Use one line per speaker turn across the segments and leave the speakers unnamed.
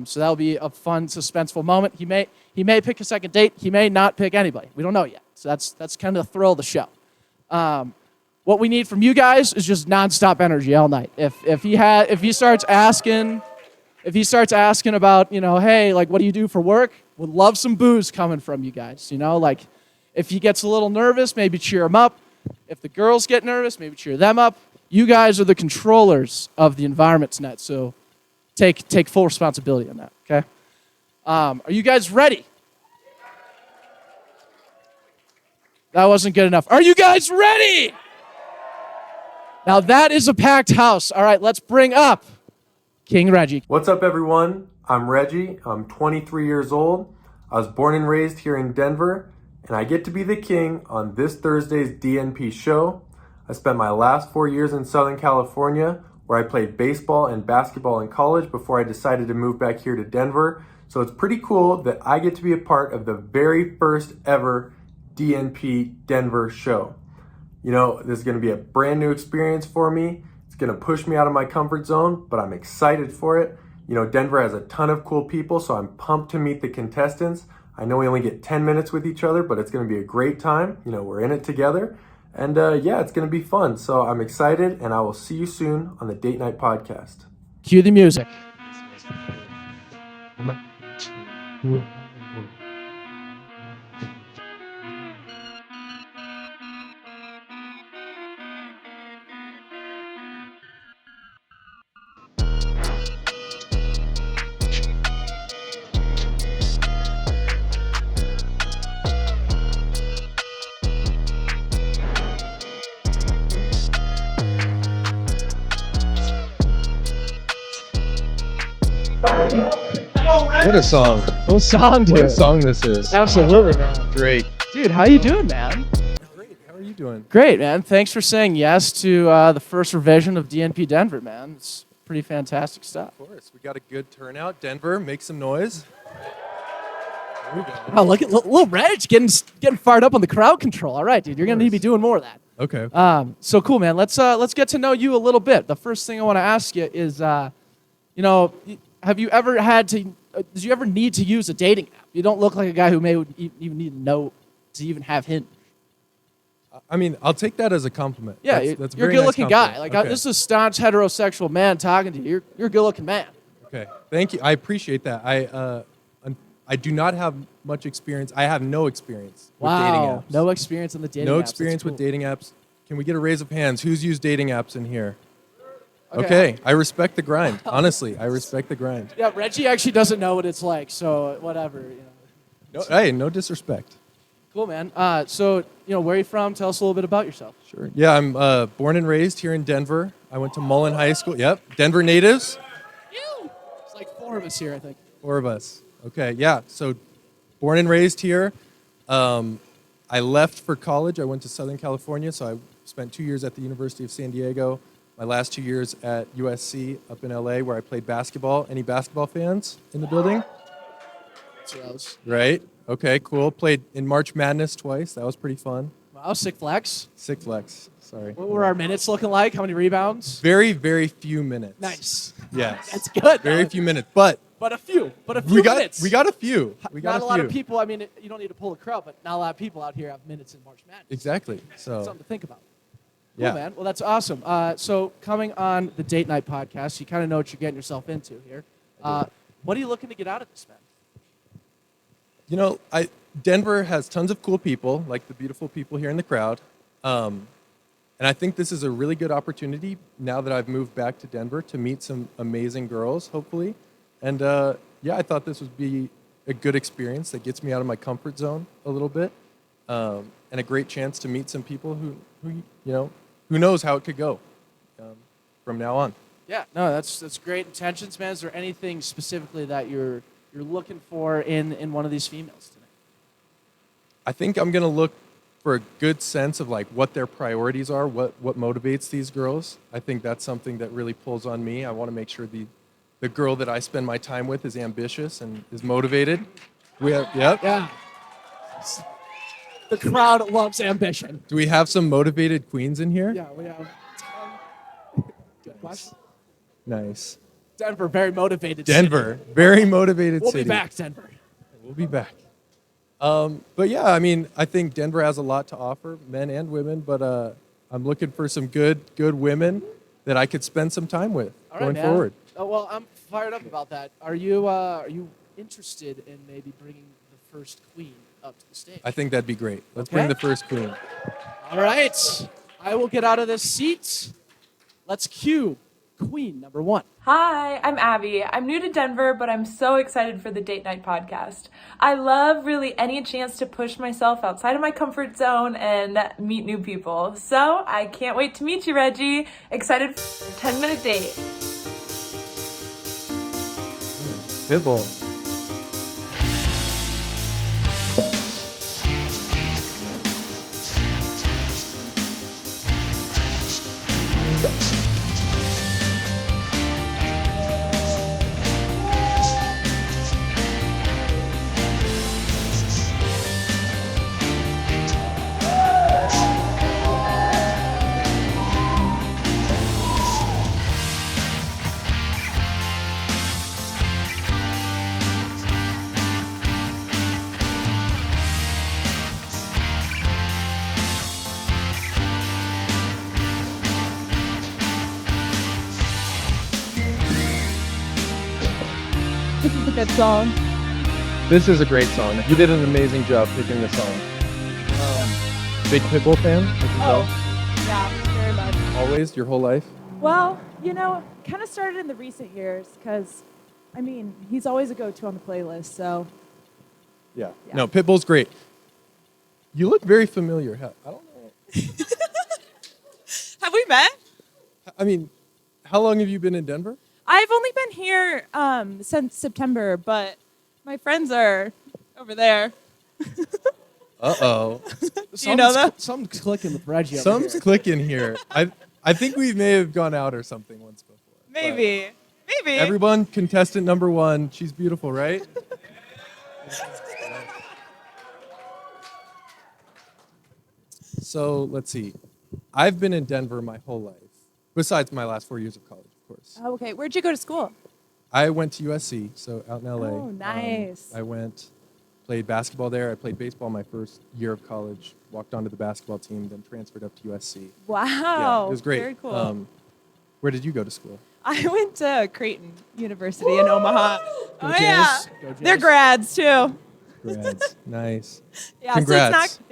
So that'll be a fun, suspenseful moment. He may pick a second date. He may not pick anybody. We don't know yet. So that's kind of the thrill of the show. What we need from you guys is just nonstop energy all night. If he starts asking about, hey, like, what do you do for work? Would love some booze coming from you guys. Like, if he gets a little nervous, maybe cheer him up. If the girls get nervous, maybe cheer them up. You guys are the controllers of the environment tonight, so take full responsibility on that, okay? Are you guys ready? That wasn't good enough. Are you guys ready? Now that is a packed house. All right, let's bring up King Reggie.
What's up, everyone? I'm Reggie. I'm 23 years old. I was born and raised here in Denver, and I get to be the king on this Thursday's DNP show. I spent my last 4 years in Southern California, where I played baseball and basketball in college before I decided to move back here to Denver. So it's pretty cool that I get to be a part of the very first ever DNP Denver show. This is going to be a brand new experience for me. It's going to push me out of my comfort zone, but I'm excited for it. Denver has a ton of cool people, so I'm pumped to meet the contestants. I know we only get 10 minutes with each other, but it's going to be a great time. We're in it together. And it's going to be fun. So I'm excited, and I will see you soon on the Date Night Podcast.
Cue the music.
What a song.
What song, dude?
What a song this is.
Absolutely, man.
Great.
Dude, how you doing, man?
Great. How are you doing?
Great, man. Thanks for saying yes to the first revision of DNP Denver, man. It's pretty fantastic stuff.
Of course. We got a good turnout. Denver, make some noise. There we go.
Oh, look at little Reg getting fired up on the crowd control. All right, dude. You're going to need to be doing more of that.
Okay.
So cool, man. Let's get to know you a little bit. The first thing I want to ask you is, have you ever did you ever need to use a dating app? You don't look like a guy who would even need to know to even have him.
I mean, I'll take that as a compliment.
Yeah,
that's a
you're a
very
good-looking
nice
guy.
compliment.
Like,
Okay.
this is a staunch heterosexual man talking to you. You're a good-looking man.
Okay. Thank you. I appreciate that. I do not have much experience. I have no experience with dating apps.
No experience on the dating apps.
No experience with dating apps. Can we get a raise of hands? Who's used dating apps in here? Okay. I respect the grind. Honestly, I respect the grind.
Yeah, Reggie actually doesn't know what it's like, so whatever.
Hey, no disrespect.
Cool, man. So, where are you from? Tell us a little bit about yourself.
Sure. Yeah, I'm born and raised here in Denver. I went to Mullen High School. Yep, Denver natives.
It's like 4 of us here, I think.
4 of us. Okay, yeah. So, born and raised here. I left for college. I went to Southern California, so I spent 2 years at the University of San Diego. My last 2 years at USC up in LA, where I played basketball. Any basketball fans in the building? Right. Okay, cool. Played in March Madness twice. That was pretty fun.
Wow, sick flex.
Sick flex. Sorry.
What were our minutes looking like? How many rebounds?
Very, very few minutes.
Nice.
Yes.
That's good.
Very few minutes, but
a few. Minutes.
We got a few.
Not a lot of people. I mean, you don't need to pull a crowd, but not a lot of people out here have minutes in March Madness.
Exactly. So
something to think about.
Yeah.
Cool, man. Well, that's awesome. So coming on the Date Night Podcast, you kind of know what you're getting yourself into here. What are you looking to get out of this, man?
Denver has tons of cool people, like the beautiful people here in the crowd. And I think this is a really good opportunity now that I've moved back to Denver to meet some amazing girls, hopefully. And I thought this would be a good experience that gets me out of my comfort zone a little bit, and a great chance to meet some people who knows how it could go from now on.
Yeah, no, that's great intentions, man. Is there anything specifically that you're looking for in one of these females today?
I think I'm gonna look for a good sense of like what their priorities are, what motivates these girls. I think that's something that really pulls on me. I want to make sure the girl that I spend my time with is ambitious and is motivated.
Yeah. The crowd loves ambition.
Do we have some motivated queens in here?
Yeah, we have. Good question.
Nice.
Denver, very motivated.
Denver,
City.
very motivated
We'll
city.
be back, Denver.
We'll be back. But yeah, I mean, I think Denver has a lot to offer, men and women. But I'm looking for some good women that I could spend some time with going forward.
Oh, well, I'm fired up about that. Are you interested in maybe bringing the first queen up to the stage?
I think that'd be great. Let's bring the first queen.
All right. I will get out of this seat. Let's cue queen number 1.
Hi, I'm Abby. I'm new to Denver, but I'm so excited for the Date Night podcast. I love really any chance to push myself outside of my comfort zone and meet new people. So I can't wait to meet you, Reggie. Excited for a 10-minute date.
Pitbull.
This is a good song.
This is a great song. You did an amazing job picking the song. Big Pitbull fan? I can tell.
Yeah, very much.
Always, your whole life?
Well, kind of started in the recent years because, he's always a go-to on the playlist, so.
Yeah.
Yeah.
No, Pitbull's great. You look very familiar. I don't know.
Have we met?
I mean, how long have you been in Denver?
I've only been here since September, but my friends are over there.
Uh-oh.
You know that?
Something's clicking with Reggie. over
Something's
here.
clicking here. I think we may have gone out or something once before. but
Maybe.
Everyone, contestant number 1. She's beautiful, right? So let's see. I've been in Denver my whole life, besides my last 4 years of college, of course.
Oh, okay. Where'd you go to school?
I went to USC, so out in LA.
Oh, nice.
I played basketball there. I played baseball my first year of college, walked onto the basketball team, then transferred up to USC.
Wow.
Yeah, it was great.
Very cool.
Where did you go to school?
I went to Creighton University in Omaha.
Go
Oh,
Jays.
yeah.
Go Jays.
They're grads, too.
Grads. Nice.
Yeah,
Congrats.
so it's not,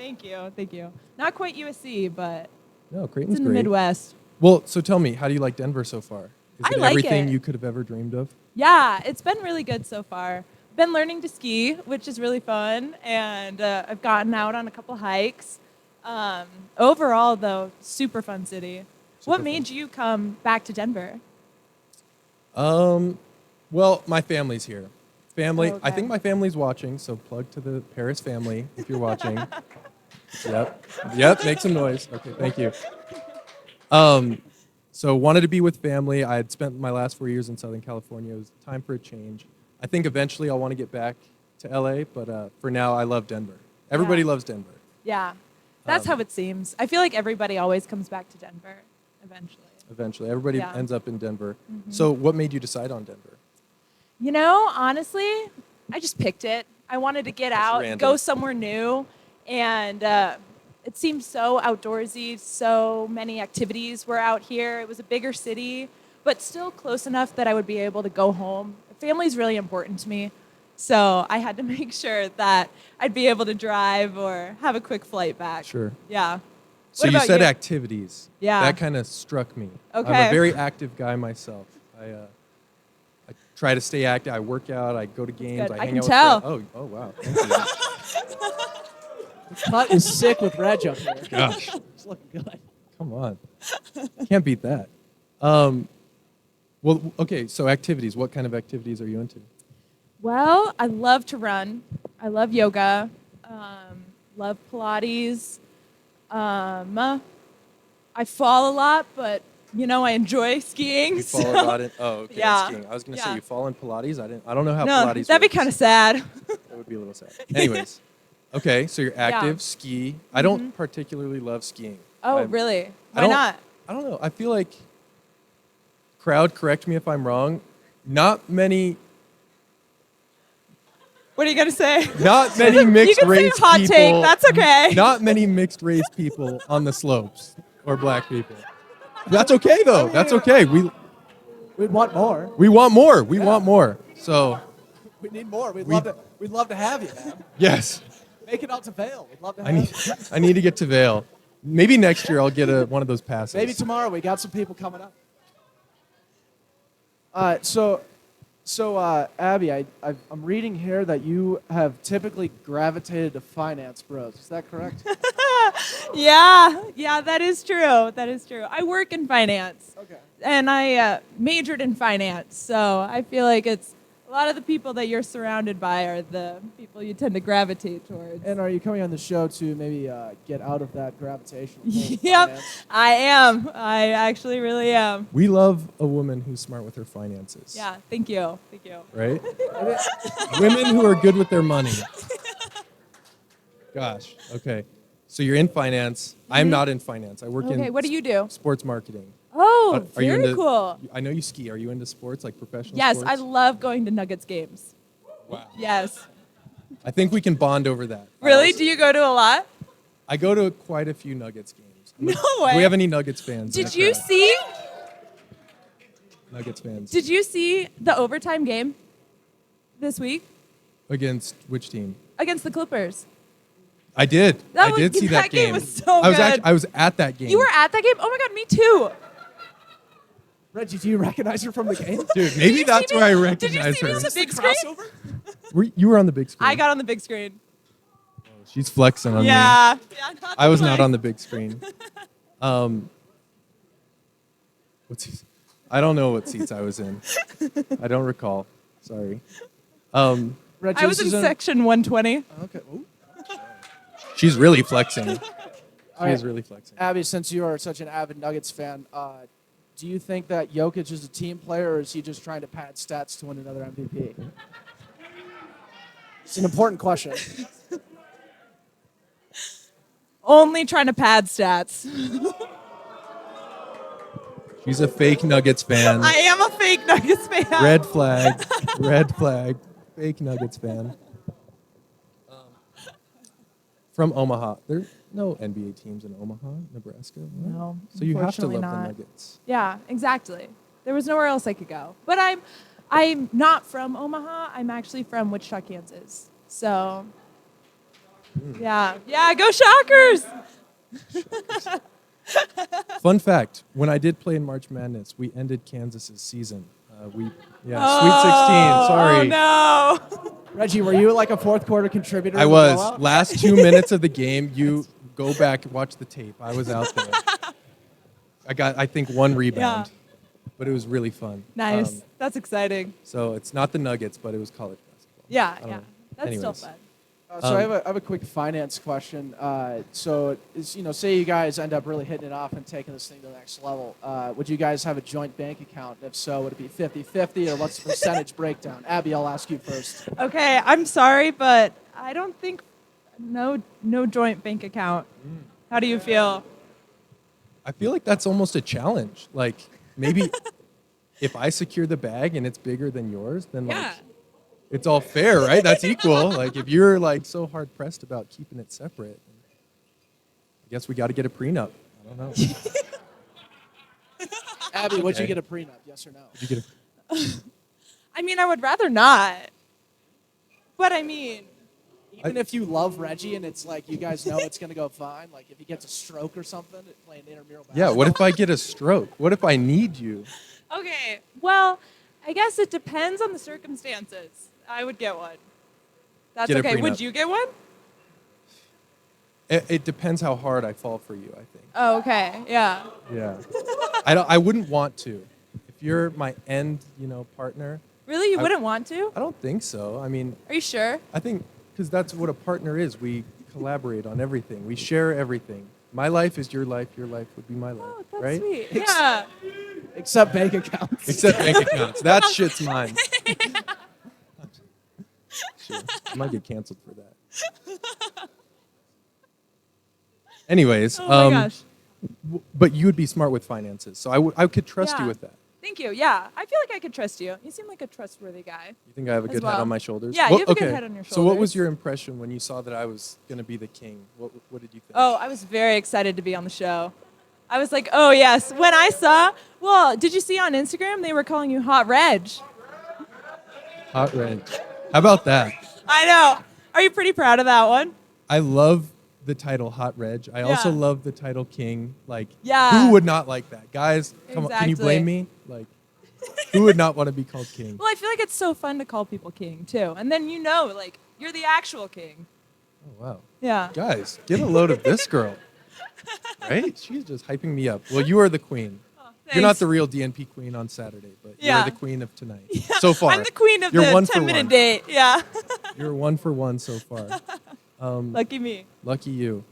thank you. Not quite USC, but
No, Creighton's
it's in the
great.
Midwest.
Well, so tell me, how do you like Denver so far? Is
I
it
like
everything
it.
you could have ever dreamed of?
Yeah, it's been really good so far. Been learning to ski, which is really fun, and I've gotten out on a couple hikes. Overall, though, super fun city. What made you come back to Denver?
Well, my family's here. Family,
Oh,
I think
okay.
my family's watching, so plug to the Parris family if you're watching. Yep, make some noise. Okay, thank you. So wanted to be with family. I had spent my last 4 years in Southern California. It was time for a change. I think eventually I'll want to get back to LA, but for now I love Denver. Everybody
Yeah.
loves Denver.
Yeah, that's how it seems. I feel like everybody always comes back to Denver eventually.
Eventually, everybody
Yeah.
ends up in Denver. So what made you decide on Denver?
Honestly, I just picked it. I wanted to get out,
random.
go somewhere new, and it seemed so outdoorsy. So many activities were out here. It was a bigger city, but still close enough that I would be able to go home. Family's really important to me, so I had to make sure that I'd be able to drive or have a quick flight back.
Sure.
Yeah.
So
What
you
about
said
you?
activities.
Yeah.
That kind of struck me. I'm
Okay.
a very active guy myself. I try to stay active. I work out. I go to games.
good.
I
I
hang
can
out
tell.
with friends. Oh, wow. Thank you.
Cut is sick with Reg up here.
Gosh.
It's looking good.
Come on. Can't beat that. Well, okay, so activities. What kind of activities are you into?
Well, I love to run. I love yoga. Love Pilates. I fall a lot, but I enjoy skiing.
You
so-
fall a lot in. Oh, okay.
Yeah.
Skiing. I was gonna
Yeah.
say you fall in Pilates. I don't know how
No,
Pilates.
that'd be
works.
kind of sad.
That would be a little sad. Anyways, okay, so you're active, ski. I don't particularly love skiing.
Oh,
I'm-
really?
I
Why
don't-
not?
I don't know. I feel like, crowd, correct me if I'm wrong, not many
What are you gonna say?
Not many
You
mixed
can say
race
hot
people.
take. That's okay.
Not many mixed race people on the slopes or black people. That's okay though. That's okay.
We'd want more.
We want more. We want more. So
We need more. We'd
We-
love to have you, man.
yes,
Make it out to Vail. We'd love to have
I
you.
need I need to get to Vail. Maybe next year I'll get one of those passes.
Maybe tomorrow. We got some people coming up. So Abby, I'm reading here that you have typically gravitated to finance bros. Is that correct?
Yeah, that is true. That is true. I work in finance.
Okay.
And I majored in finance, so I feel like it's a lot of the people that you're surrounded by are the people you tend to gravitate towards.
And are you coming on the show to maybe get out of that gravitational pull of
Yep,
finance?
I am. I actually really am.
We love a woman who's smart with her finances.
Yeah, thank you. Thank you.
Right? Women who are good with their money. Gosh. Okay. So you're in finance. I'm not in finance. I work in
Okay, what do you do?
sports marketing.
Oh,
Are you
very
into,
cool.
I know you ski. Are you into sports, like professional
Yes,
sports?
I love going to Nuggets games.
Wow.
Yes.
I think we can bond over that.
Really? Do you go to a lot?
I go to quite a few Nuggets games.
No
Do
way.
we have any Nuggets fans? in
Did
the
you
crowd?
see?
Nuggets fans.
Did you see the overtime game this week
Against which team?
against the Clippers?
I did.
That
I
was-
did see
that
that
game
game.
was so
I was
good.
I was at that game.
You were at that game? Oh my God, me too.
Reggie, do you recognize her from the game?
Dude, maybe that's where I recognize
Did you see me
her.
on the big screen?
You were on the big screen.
I got on the big screen.
She's flexing on me.
Yeah.
I was not on the big screen. I don't know what seats I was in. I don't recall. Sorry.
Reggie,
I was
this
in
is
section 120.
Okay. Ooh.
She's really flexing. She
All
is
right.
really flexing.
Abby, since you are such an avid Nuggets fan, do you think that Jokic is a team player, or is he just trying to pad stats to win another MVP? It's an important question.
Only trying to pad stats.
She's a fake Nuggets fan.
I am a fake Nuggets fan.
Red flag. Red flag. Fake Nuggets fan. From Omaha. There are no NBA teams in Omaha, Nebraska. What?
No,
So you have to love
unfortunately
the
not.
Nuggets.
Yeah, exactly. There was nowhere else I could go. But I'm not from Omaha. I'm actually from Wichita, Kansas. So yeah, go Shockers!
Fun fact: when I did play in March Madness, we ended Kansas's season. Sweet 16. Sorry,
Oh no.
Reggie, were you like a fourth quarter contributor?
I
in the
was.
blowout?
Last 2 minutes of the game, you go back and watch the tape. I was out there. I got, I think, one rebound, but it was really fun.
Nice. That's exciting.
So it's not the Nuggets, but it was college basketball.
Yeah,
don't
yeah.
know.
That's still
Anyways.
fun.
So I have a quick finance question. So say you guys end up really hitting it off and taking this thing to the next level. Would you guys have a joint bank account? If so, would it be 50-50, or what's the percentage breakdown? Abby, I'll ask you first.
Okay, I'm sorry, but I don't think no joint bank account. How do you feel?
I feel like that's almost a challenge. Like maybe if I secure the bag and it's bigger than yours, then like it's all fair, right? That's equal. Like if you're like so hard pressed about keeping it separate, I guess we got to get a prenup. I don't know.
Abby, would you
Okay.
get a prenup? Yes or no?
Did you get a,
I mean, I would rather not. But I mean,
Even if you love Reggie and it's like you guys know it's gonna go fine, like if he gets a stroke or something, playing intramural basketball.
yeah. What if I get a stroke? What if I need you?
okay. Well, I guess it depends on the circumstances. I would get one. That's
Get a
okay. Would
prenup.
you get one?
It depends how hard I fall for you. I think.
Oh, okay. Yeah.
Yeah. I wouldn't want to. If you're my end, partner,
Really? You
I-
wouldn't want to?
I don't think so. I mean,
Are you sure?
I think because that's what a partner is. We collaborate on everything. We share everything. My life is your life. Your life would be my life.
Oh, that's
right?
sweet. Yeah.
Except bank accounts.
Except bank accounts. That shit's mine. Shit. I might get canceled for that. Anyways,
Oh my gosh.
but you would be smart with finances, so I could trust you
Yeah.
with that.
Thank you. Yeah, I feel like I could trust you. You seem like a trustworthy guy.
You think I have a
As
good head
well.
on my shoulders?
Yeah, you have a good head on your
So what was
shoulders.
your impression when you saw that I was going to be the king? What did you think?
Oh, I was very excited to be on the show. I was like, oh, yes. When I saw, well, did you see on Instagram they were calling you Hot Reg?
Hot Reg. How about that?
I know. Are you pretty proud of that one?
I love the title Hot Reg. I also
Yeah.
love the title King. Like,
Yeah.
who would not like that? Guys, come on, can you
Exactly.
blame me? Like, who would not want to be called king?
Well, I feel like it's so fun to call people king, too. And then you know, like, you're the actual king.
Oh, wow.
Yeah.
Guys, get a load of this girl. Right? She's just hyping me up. Well, you are the queen. You're not
Thanks.
the real DNP queen on Saturday, but
Yeah.
you're the queen of tonight. So far.
I'm the queen of
You're
the
one for
10-minute
one.
date. Yeah.
You're 1 for 1 so far.
Lucky me.
Lucky you.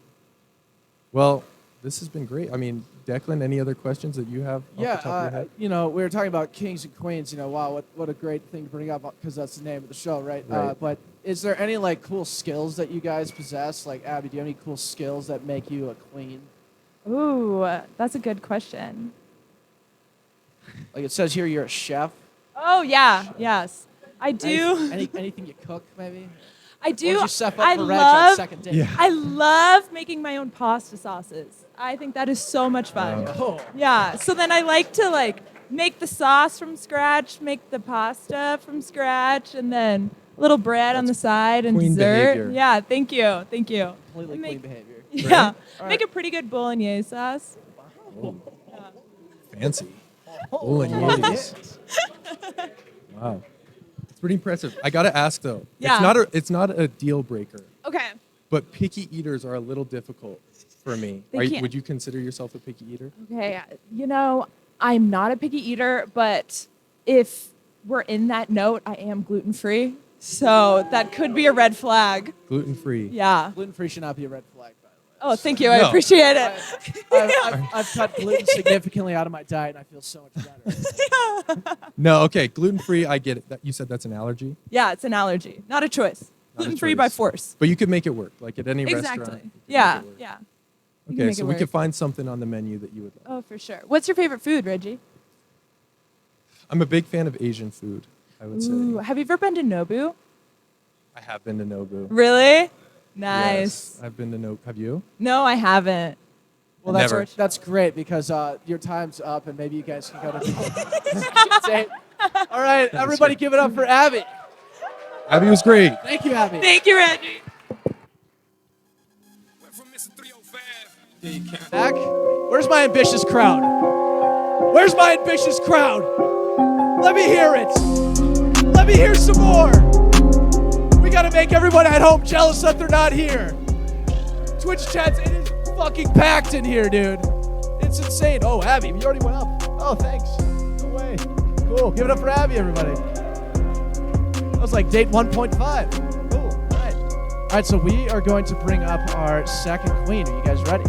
Well, this has been great. I mean, Declan, any other questions that you have off the top of your head?
you know, we were talking about kings and queens. You know, wow, what a great thing to bring up because that's the name of the show, right?
Right.
But is there any like cool skills that you guys possess? Like Abby, do you have any cool skills that make you a queen?
Ooh, that's a good question.
Like it says here, you're a chef.
Oh, yeah. Yes. I do.
Anything you cook, maybe?
I do.
What did you step up
I
for Reg on
love,
second date?
Yeah.
I love making my own pasta sauces. I think that is so much fun.
Oh.
Yeah. So then I like to make the sauce from scratch, make the pasta from scratch, and then a little bread on the side and
queen
dessert.
behavior.
Yeah. Thank you. Thank you.
Completely
And
clean behavior.
Yeah.
All
Make
right.
a pretty good bolognese sauce.
Fancy.
Oh,
Bolognese. Wow. It's pretty impressive. I got to ask, though.
Yeah.
It's not a deal breaker,
Okay.
but picky eaters are a little difficult for me.
They can't-
Would you consider yourself a picky eater?
Okay, you know, I'm not a picky eater, but if we're in that note, I am gluten-free. So that could be a red flag.
Gluten-free.
Yeah.
Gluten-free should not be a red flag, by
Oh, thank you. I
No.
appreciate it.
I've cut gluten significantly out of my diet, and I feel so much better.
No, okay. Gluten-free, I get it. You said that's an allergy?
Yeah, it's an allergy, not a choice.
Not a
Gluten-free by
choice.
force.
But you could make it work, like at any restaurant.
Exactly.
you could
Yeah,
make it work.
yeah. You can
Okay,
make
so
it
we
work.
could find something on the menu that you would like.
Oh, for sure. What's your favorite food, Reggie?
I'm a big fan of Asian food, I would
Ooh,
say.
have you ever been to Nobu?
I have been to Nobu.
Really? Nice.
Yes, I've been to Nobu. Have you?
No, I haven't.
Well,
Never.
that's great because your time's up, and maybe you guys can go to the date. All right, everybody, give it up for Abby.
Abby was great.
Thank you, Abby.
Thank you, Reggie.
Back. Where's my ambitious crowd? Where's my ambitious crowd? Let me hear it. Let me hear some more. We gotta make everyone at home jealous that they're not here. Twitch chats, it is fucking packed in here, dude. It's insane. Oh, Abby, you already went up. Oh, thanks. No way. Cool. Give it up for Abby, everybody. That was like date 1.5. Cool. All right. All right, so we are going to bring up our second queen. Are you guys ready?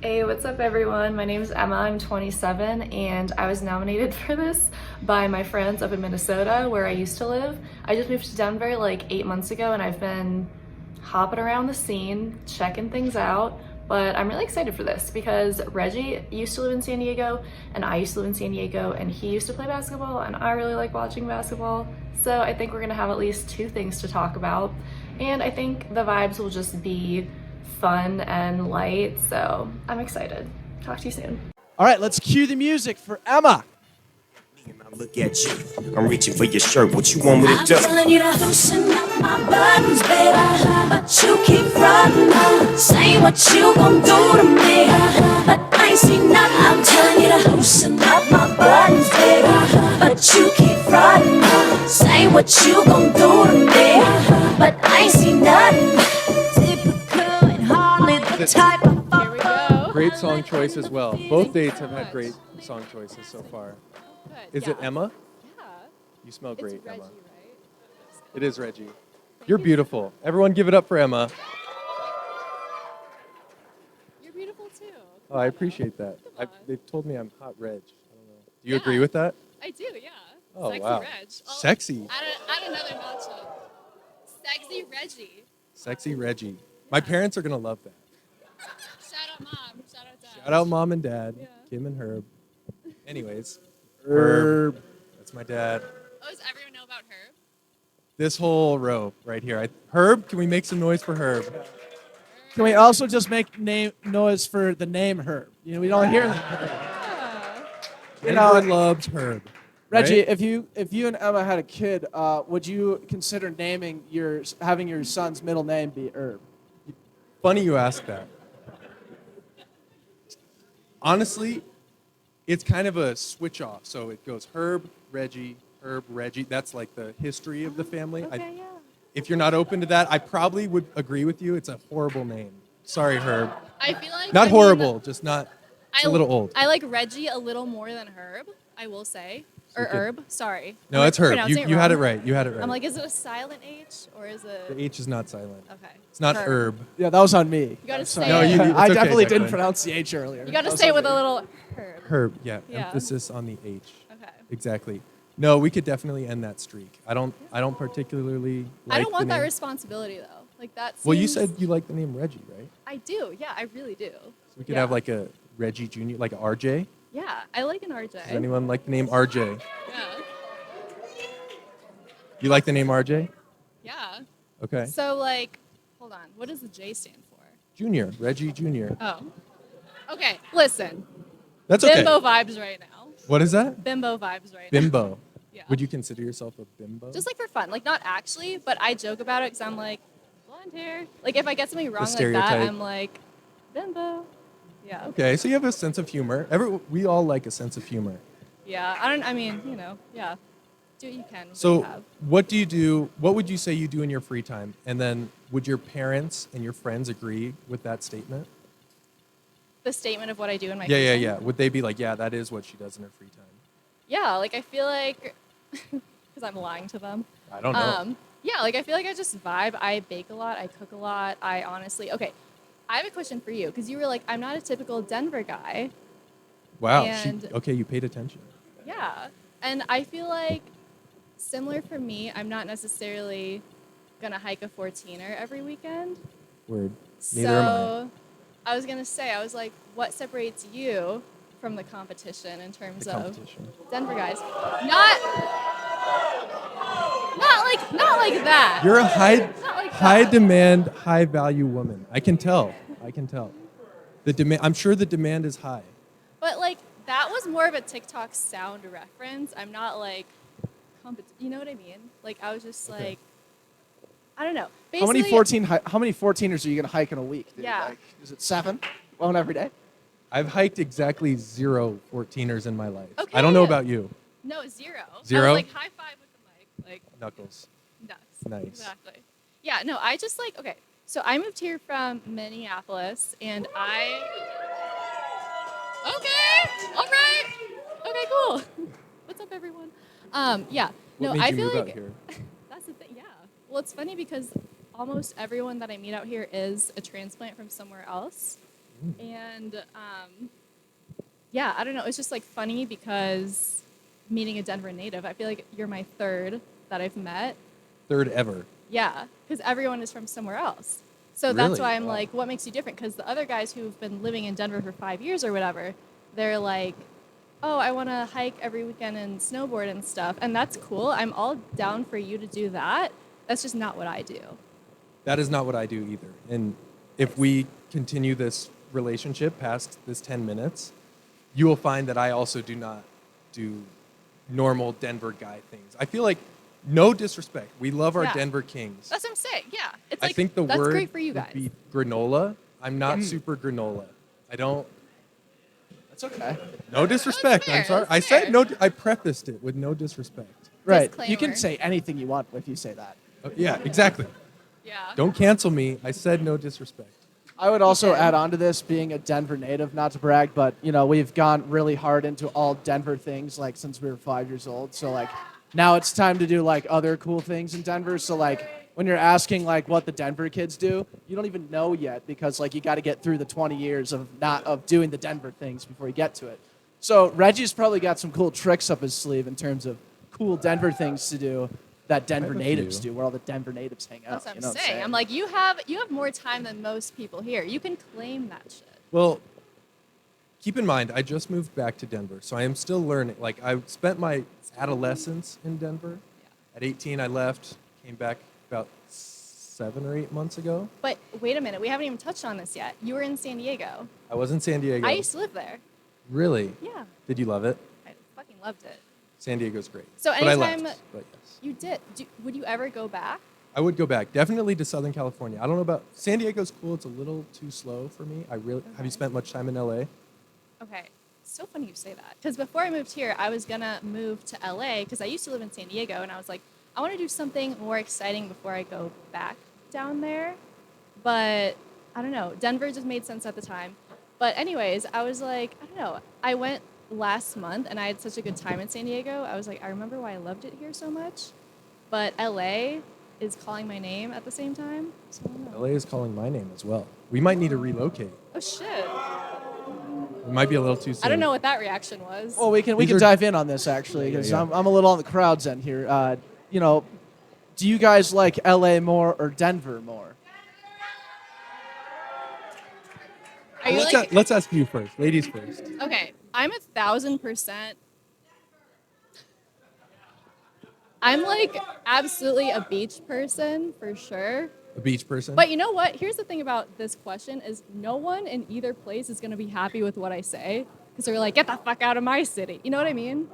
Hey, what's up everyone? My name is Emma, I'm 27, and I was nominated for this by my friends up in Minnesota, where I used to live. I just moved to Denver like 8 months ago, and I've been hopping around the scene, checking things out, but I'm really excited for this because Reggie used to live in San Diego, and I used to live in San Diego, and he used to play basketball, and I really like watching basketball, so I think we're gonna have at least 2 things to talk about, and I think the vibes will just be fun and light, so I'm excited. Talk to you soon.
All right, let's cue the music for Emma.
Look at you. I'm reaching for your shirt. What you want me to
I'm
do?
telling you to loosen up my buttons, baby, but you keep running on, saying what you gon' do to me, but I ain't seen nothing. I'm telling you to loosen up my buttons, baby, but you keep running on, saying what you gon' do to me, but I ain't seen nothing. Typical and hardly the type of
Here we go.
Great song choice as well. Both dates have had great song choices so far. Is it Emma?
Yeah.
You smell great,
It's Reggie,
Emma.
right?
It is Reggie. You're beautiful. Everyone give it up for Emma.
You're beautiful too.
Oh, I appreciate that. They've told me I'm hot Reg. I don't know. Do you
Yeah.
agree with that?
I do, yeah.
Oh,
Sexy
wow.
Reg.
Sexy.
Add another notch up. Sexy Reggie.
Sexy Reggie. My parents are going to love that.
Shout out mom. Shout out dad.
Shout out mom and dad,
Yeah.
Kim and Herb. Anyways, Herb. That's my dad.
Oh, does everyone know about Herb?
This whole row right here. Herb, can we make some noise for Herb?
Can we also just make noise for the name Herb? You know, we don't hear that.
Denver loves Herb.
Reggie,
right?
if you and Emma had a kid, would you consider having your son's middle name be Herb?
Funny you ask that. Honestly, it's kind of a switch off. So it goes Herb, Reggie. That's like the history of the family.
Okay, yeah.
If you're not open to that, I probably would agree with you. It's a horrible name. Sorry, Herb.
I feel like
Not horrible, just not. It's a little old.
I like Reggie a little more than Herb, I will say. Or
Okay.
Herb, sorry.
No,
Am I
it's Herb.
pronouncing
You had it
wrong?
right. You had it right.
I'm like, is it a silent H or is it?
The H is not silent.
Okay.
It's not
Herb.
herb.
Yeah, that was on me.
You gotta
Sorry.
say
No,
it.
you- it's
I
okay,
definitely didn't
Declan.
pronounce the H earlier.
You gotta
That was
say it
on
with
me.
a little Herb.
Herb, yeah.
Yeah.
Emphasis on the H.
Okay.
Exactly. No, we could definitely end that streak. I don't particularly like
I don't want
the
that
name.
responsibility though. Like that.
Well, you
seems-
said you like the name Reggie, right?
I do. Yeah, I really do.
So we could
Yeah.
have like a Reggie Jr., like a RJ.
Yeah, I like an RJ.
Does anyone like the name RJ?
Yeah.
You like the name RJ?
Yeah.
Okay.
So like, hold on. What does the J stand for?
Junior, Reggie Jr.
Oh. Okay. Listen.
That's okay.
Bimbo vibes right now.
What is that?
Bimbo vibes right now.
Bimbo.
Yeah.
Would you consider yourself a bimbo?
Just like for fun, like not actually, but I joke about it because I'm like blonde hair. Like if I get something wrong like that,
stereotype.
I'm like bimbo. Yeah.
Okay, so you have a sense of humor. We all like a sense of humor.
Yeah. I mean, you know. Yeah. Do what you can. With what
So
you have.
what do you do? What would you say you do in your free time? And then would your parents and your friends agree with that statement?
The statement of what I do in my
Yeah,
free
yeah,
time?
yeah. Would they be like, yeah, that is what she does in her free time?
Yeah. Like I feel like because I'm lying to them.
I don't know.
Yeah, like I feel like I just vibe. I bake a lot. I cook a lot. I honestly, okay. I have a question for you because you were like, I'm not a typical Denver guy.
Wow.
and-
Okay, you paid attention.
Yeah, and I feel like similar for me. I'm not necessarily gonna hike a 14er every weekend.
Word. Neither am
So I was gonna say, I was like, what separates you from the competition in terms
The
of
competition.
Denver guys? Not like that.
You're a high,
Not like
high
that.
demand, high value woman. I can tell. The demand. I'm sure the demand is high.
But like that was more of a TikTok sound reference. I'm not like, you know what I mean? Like I was just
Okay.
like, I don't know.
How many
Basically,
how many 14ers are you gonna hike in a week? Dude?
Yeah.
Like, is it 7? One every day?
I've hiked exactly 0 14ers in my life.
Okay.
I don't know about you.
No, 0.
Zero?
I was like high five with the mic, like
Knuckles.
nuts.
Nice.
Exactly. Yeah. No, I just like okay. So I moved here from Minneapolis, and I. Okay. All right. Okay. Cool. What's up, everyone? Yeah.
What
No,
made
I
you
feel
move
like
out here?
that's the thing. Yeah. Well, it's funny because almost everyone that I meet out here is a transplant from somewhere else, and yeah, I don't know. It's just like funny because meeting a Denver native, I feel like you're my third that I've met.
Third ever.
Yeah, because everyone is from somewhere else. So that's
Really?
why I'm
Wow.
like, what makes you different? Because the other guys who've been living in Denver for 5 years or whatever, they're like, oh, I want to hike every weekend and snowboard and stuff. And that's cool. I'm all down for you to do that. That's just not what I do.
That is not what I do either. And if we continue this relationship past this 10 minutes, you will find that I also do not do normal Denver guy things. I feel like, no disrespect, we love our
Yeah.
Denver Kings.
That's what I'm saying. Yeah. It's
I
like,
think the
that's
word
great for you
would
guys.
be granola. I'm not super granola. I don't.
That's okay.
No disrespect.
fair,
I'm sorry.
that's
I said
fair.
no. I prefaced it with no disrespect.
Right. You
Disclaimer.
can say anything you want if you say that.
Yeah, exactly.
Yeah.
Don't cancel me. I said no disrespect.
I would also
Okay.
add on to this, being a Denver native, not to brag, but you know, we've gone really hard into all Denver things like since we were 5 years old. So like now it's time to do like other cool things in Denver. So like when you're asking like what the Denver kids do, you don't even know yet because like you got to get through the 20 years of doing the Denver things before you get to it. So Reggie's probably got some cool tricks up his sleeve in terms of cool Denver things to do that Denver
have a
natives
few.
do, where all the Denver natives hang out.
That's what
you know
I'm
what
saying. I'm like, you have more time than most people here. You can claim that shit.
Well, keep in mind, I just moved back to Denver, so I am still learning. Like, I spent my adolescence in Denver. At 18, I left, came back about 7 or 8 months ago.
But wait a minute, we haven't even touched on this yet. You were in San Diego.
I was in San Diego.
I used to live there.
Really?
Yeah.
Did you love it?
I fucking loved it.
San Diego's great.
So
but I
anytime
left, but yes.
you did, would you ever go back?
I would go back. Definitely to Southern California. I don't know about San Diego's cool. It's a little too slow for me. Have you spent much time in LA?
Okay. It's so funny you say that. Because before I moved here, I was going to move to LA because I used to live in San Diego. And I was like, I want to do something more exciting before I go back down there. But I don't know. Denver just made sense at the time. But anyways, I was like, I don't know. I went last month and I had such a good time in San Diego. I was like, I remember why I loved it here so much. But LA is calling my name at the same time. So I don't know.
LA is calling my name as well. We might need to relocate.
Oh, shit.
It might be a little too soon.
I don't know what that reaction was.
Well, we can dive in on this actually because
Yeah.
I'm a little on the crowd's end here. You know, do you guys like LA more or Denver more?
Are you like,
Let's ask you first. Ladies first.
okay, I'm 1,000%. I'm like absolutely a beach person for sure.
A beach person?
But you know what? Here's the thing about this question is no one in either place is going to be happy with what I say because they're like, get the fuck out of my city. You know what I mean?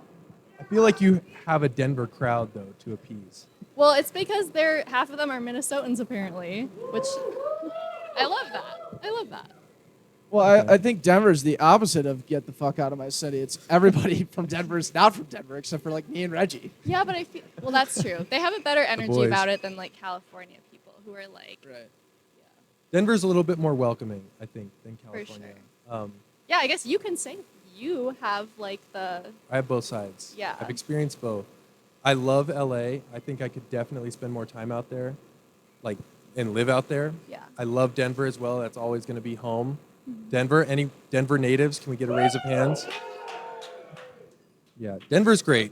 I feel like you have a Denver crowd, though, to appease.
Well, it's because half of them are Minnesotans apparently, which I love that. I love that.
Well, I think Denver's the opposite of get the fuck out of my city. It's everybody from Denver is not from Denver except for like me and Reggie.
Yeah, but I feel, well, that's true. They have a better energy
boys.
about it than like California people who are like,
Right.
Denver's a little bit more welcoming, I think, than California.
yeah, I guess you can say you have like the,
I have both sides.
Yeah.
I've experienced both. I love LA. I think I could definitely spend more time out there, like, and live out there.
yeah.
I love Denver as well. That's always going to be home. Denver, any Denver natives? Can we get a raise of hands? Yeah, Denver's great.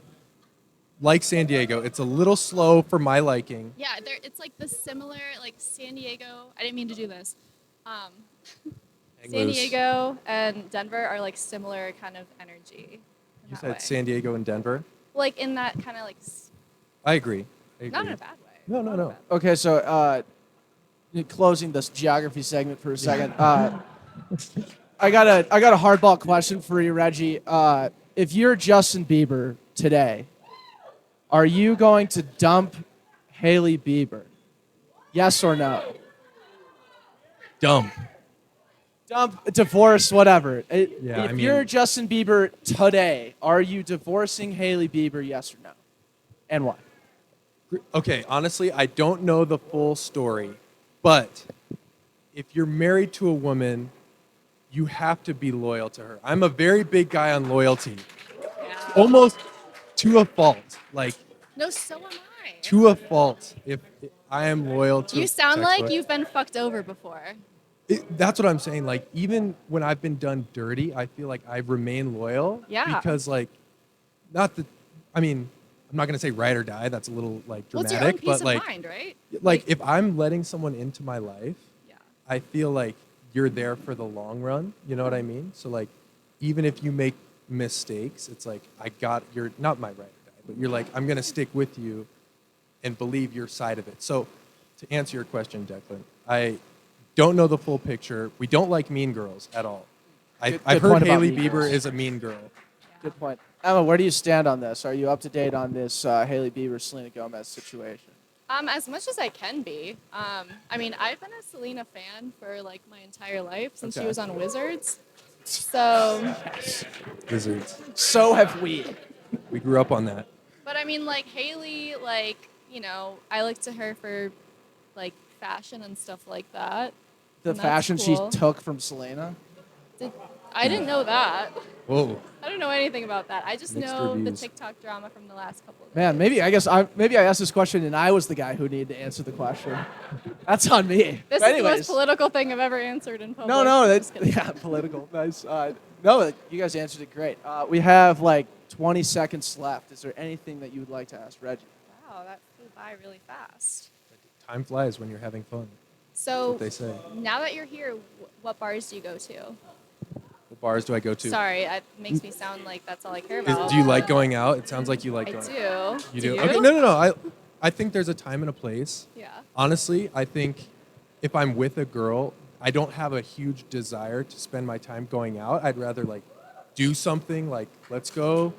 Like San Diego, it's a little slow for my liking.
Yeah, it's like the similar, like San Diego. I didn't mean to do this.
Hang
San
loose.
Diego and Denver are like similar kind of energy. in
You
that
said
way.
San Diego and Denver.
Like in that kind of like,
I agree.
not in a bad way.
No,
Not
no,
in a
no.
bad way.
Okay, so closing this geography segment for a second. I got a hardball question for you, Reggie. If you're Justin Bieber today, are you going to dump Hailey Bieber? Yes or no?
Dumb.
Dump, divorce, whatever.
Yeah,
if
I mean-
you're Justin Bieber today, are you divorcing Hailey Bieber? Yes or no? And why?
Okay, honestly, I don't know the full story, but if you're married to a woman, you have to be loyal to her. I'm a very big guy on loyalty, almost to a fault. Like,
No, so am I.
to a fault. If I am loyal to
You sound like
sex-
you've been fucked over before.
That's what I'm saying. Like, even when I've been done dirty, I feel like I remain loyal.
Yeah.
Because, like, I mean, I'm not gonna say ride or die. That's a little like
Well, it's
dramatic.
your own peace
but
of
like,
mind, right?
like if I'm letting someone into my life,
Yeah.
I feel like you're there for the long run. You know what I mean? So like, even if you make mistakes, it's like you're not my ride or die, but you're like, I'm gonna stick with you and believe your side of it. So to answer your question, Declan, I don't know the full picture. We don't like Mean Girls at all. I've
good
heard
point about
Hailey
Mean
Bieber
Girls.
is a mean girl.
Good point. Emma, where do you stand on this? Are you up to date on this Hailey Bieber, Selena Gomez situation?
As much as I can be. I mean, I've been a Selena fan for like my entire life since she
Okay.
was on Wizards. So,
Wizards.
So have we.
We grew up on that.
but I mean, like Haley, like I look to her for like fashion and stuff like that.
The
And that's
fashion
cool.
she took from Selena.
I didn't know that.
Whoa.
I don't know anything about that. I just
Mixed
know
reviews.
the TikTok drama from the last couple of days.
Man, maybe I asked this question and I was the guy who needed to answer the question. That's on me.
This
But
is the
anyways,
most political thing I've ever answered in public.
no, that's
Just kidding.
yeah, political. Nice. No, you guys answered it great. We have like 20 seconds left. Is there anything that you would like to ask Reggie?
Wow, that flew by really fast.
Time flies when you're having fun.
So
What they say.
now that you're here, what bars do you go to?
What bars do I go to?
Sorry, it makes me sound like that's all I care
Is,
about.
do you like going out? It sounds like you like
I
going
do.
out. You do?
You?
Okay, no. I think there's a time and a place.
Yeah.
Honestly, I think if I'm with a girl, I don't have a huge desire to spend my time going out. I'd rather like do something like let's go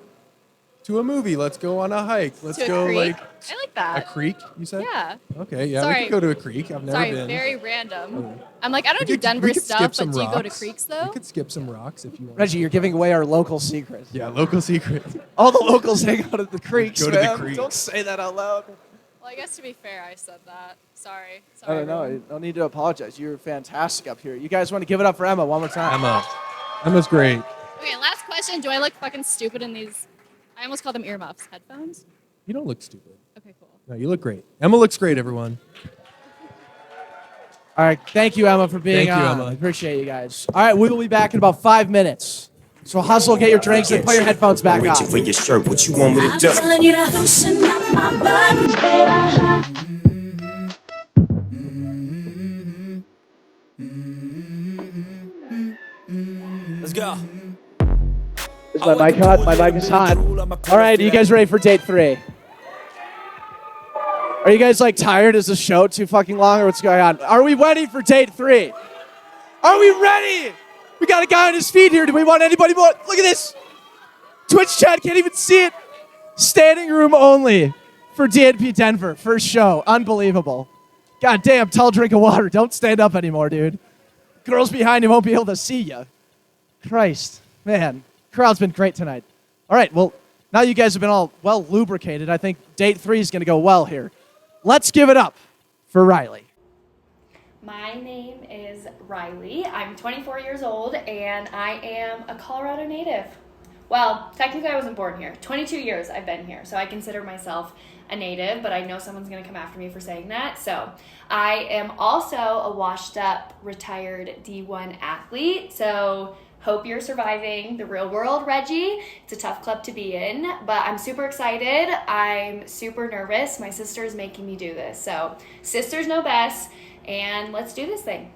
to a movie, let's go on a hike, let's
To a
go
creek?
like
I like that.
a creek, you said?
Yeah.
Okay, yeah, we
Sorry.
could go to a creek. I've never
Sorry,
been.
very random. I'm like, I don't
We
do
could-
Denver
we could skip
stuff,
some
but do you go to
rocks.
creeks
We
though?
could skip some rocks if you want.
Reggie, you're giving away our local secret.
Yeah, local secret.
All the locals hang out at the creeks,
Go to the
man.
creeks.
Don't say that out loud.
Well, I guess to be fair, I said that. Sorry.
I
Sorry.
don't know.
everyone.
No need to apologize. You're fantastic up here. You guys want to give it up for Emma one more time?
Emma's great.
Okay, last question. Do I look fucking stupid in these? I almost call them earmuffs. Headphones?
You don't look stupid.
Okay, cool.
No, you look great. Emma looks great, everyone.
All right. Thank you, Emma, for being
Thank you,
on.
Emma.
I appreciate you guys. All right. We will be back in about 5 minutes. So hustle, get your drinks, and put your headphones back
I'm
on.
reaching for your shirt. What you want me to
I'm
do?
telling you to loosen up my buttons, baby.
Let's go.
Is my mic hot? My mic is hot. All right. Are you guys ready for date 3? Are you guys like tired? Is the show too fucking long, or what's going on? Are we ready for date 3? Are we ready? We got a guy on his feet here. Do we want anybody more? Look at this. Twitch chat can't even see it. Standing room only for DNP Denver. First show. Unbelievable. God damn, tall drink of water. Don't stand up anymore, dude. Girls behind you won't be able to see you. Christ. Man, crowd's been great tonight. All right, well, now you guys have been all well lubricated. I think date 3 is going to go well here. Let's give it up for Riley.
My name is Riley. I'm 24 years old and I am a Colorado native. Well, technically I wasn't born here. 22 years I've been here, so I consider myself a native, but I know someone's gonna come after me for saying that. So I am also a washed up retired D1 athlete. So hope you're surviving the real world, Reggie. It's a tough club to be in, but I'm super excited. I'm super nervous. My sister is making me do this. So sisters know best, and let's do this thing.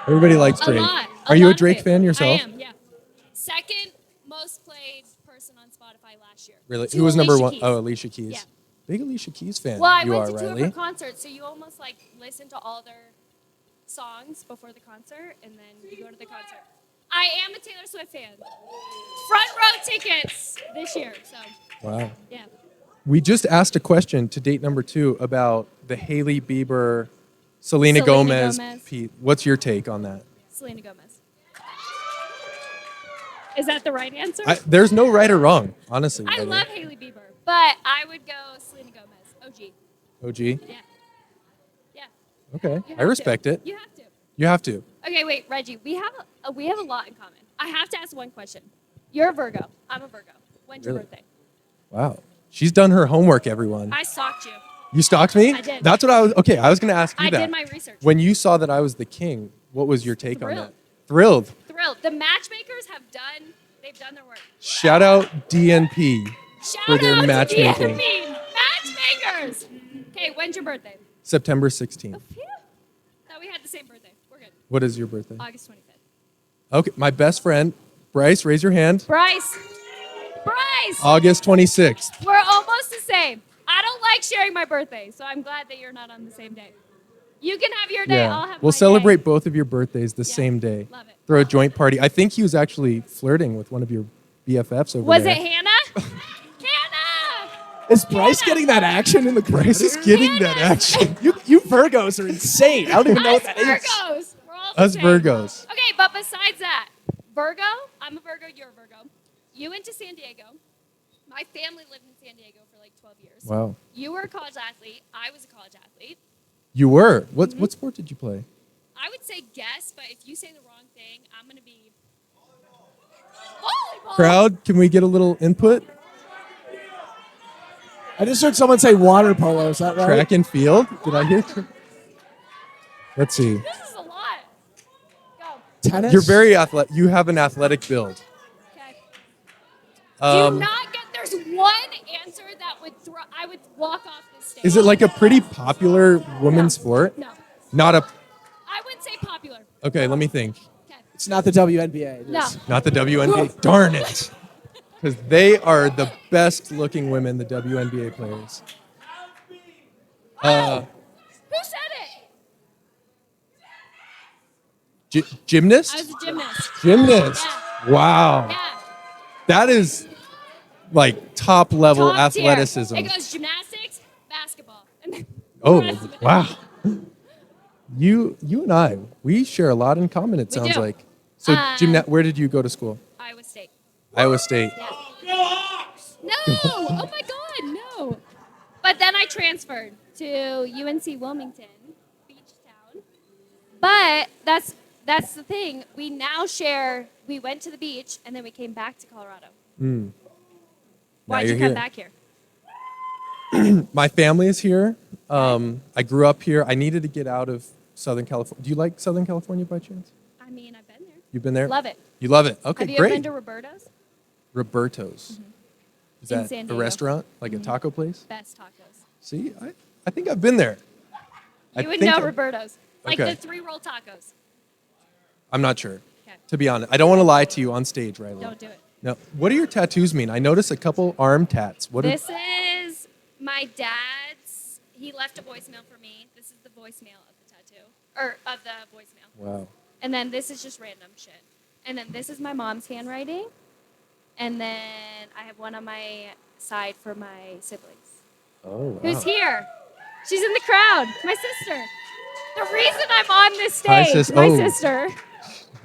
Everybody likes
A
Drake.
lot.
Are you a
lot of
Drake
it.
fan yourself?
I am, yeah. Second most played person on Spotify last year.
Really?
To
Who was number
Alicia
1?
Keys.
Oh, Alicia Keys.
Yeah.
Big Alicia Keys fan.
Well, I
you
went
are,
to two
Riley.
of her concerts, so you almost like listen to all their songs before the concert, and then you go to the concert. I am a Taylor Swift fan. Front row tickets this year, so
Wow.
yeah.
We just asked a question to date number 2 about the Hailey Bieber Selena
Selena
Gomez.
Gomez.
Pete, what's your take on that?
Selena Gomez. Is that the right answer?
There's no right or wrong, honestly.
I love Hailey Bieber, but I would go Selena Gomez. OG.
OG?
Yeah. Yeah.
Okay.
You
I
have
respect
to.
it.
You have to.
You have to.
Okay, wait, Reggie. We have a lot in common. I have to ask one question. You're a Virgo. I'm a Virgo. When's your
Really?
birthday?
Wow. She's done her homework, everyone.
I stalked you.
You stalked me?
I did.
That's what I was. Okay, I was going to ask you
I
that.
did my research.
When you saw that I was the king, what was your take on
Thrilled.
that? Thrilled.
Thrilled. The matchmakers they've done their work.
Shout out DNP
Shout
for their
out
matchmaking.
to DNP. Matchmakers. Okay, when's your birthday?
September 16th.
Phew. Thought we had the same birthday. We're good.
What is your birthday?
August 25th.
Okay, my best friend, Bryce, raise your hand.
Bryce.
August 26th.
We're almost the same. I don't like sharing my birthday, so I'm glad that you're not on the same day. You can have your day. I'll have
We'll
my
celebrate
day.
both of your birthdays the same day.
Love it.
Throw a joint party. I think he was actually flirting with one of your BFFs over
Was
there.
it Hannah? Hannah!
Is Bryce getting that action in the crowd?
Bryce is getting that action.
You Virgos are insane. I don't even know what that is.
Virgos. We're all the
Us
same.
Virgos.
Okay, but besides that, Virgo, I'm a Virgo, you're a Virgo. You went to San Diego. My family lived in San Diego for like 12 years.
Wow.
You were a college athlete. I was a college athlete.
You were. What
Mm-hmm.
what sport did you play?
I would say guess, but if you say the wrong thing, I'm going to be volleyball.
Crowd, can we get a little input?
I just heard someone say water polo. Is that right?
Track and field? Did I hear? Let's see.
This is a lot. Go.
Tennis.
You're very athletic. You have an athletic build.
Okay.
Um,
Do not get. There's one answer that would I would walk off this stage.
Is it like a pretty popular women's sport?
No.
Not a.
I would say popular.
Okay, let me think.
Okay.
It's not the WNBA. It
No.
is.
Not the WNBA. Darn it. Because they are the best looking women, the WNBA players.
Who said it?
Gymnast?
I was a gymnast.
Gymnast.
Yeah.
Wow.
Yeah.
That is like top level
Top tier.
athleticism.
It goes gymnastics, basketball, and then the
Oh,
rest of it.
wow. You and I, we share a lot in common, it
We
sounds
do.
like. So where did you go to school?
Iowa State.
Iowa State.
Yeah. No! Oh my God, no! But then I transferred to UNC Wilmington, beach town. But that's the thing. We now share. We went to the beach and then we came back to Colorado.
Now
Why'd you
you're
come
here.
back here?
My family is here. I grew up here. I needed to get out of Southern California. Do you like Southern California by chance?
I mean, I've been there.
You've been there?
Love it.
You love it. Okay,
Have you
great.
ever been to Roberto's?
Roberto's. Is
In
that
San
a
Diego.
restaurant? Like a taco place?
Best tacos.
See, I think I've been there.
You would
think
know
I-
Roberto's. Like
Okay.
the 3-roll tacos.
I'm not sure.
Okay.
To be honest, I don't want to lie to you on stage, Riley.
Don't do it.
No. What do your tattoos mean? I noticed a couple arm tats. What
This is my dad's. He left a voicemail for me. This is the voicemail of the tattoo. Or of the voicemail.
Wow.
And then this is just random shit. And then this is my mom's handwriting. And then I have one on my side for my siblings.
Oh, wow.
Who's here? She's in the crowd. My sister. The reason I'm on this
Hi,
stage.
sis.
My
Oh.
sister.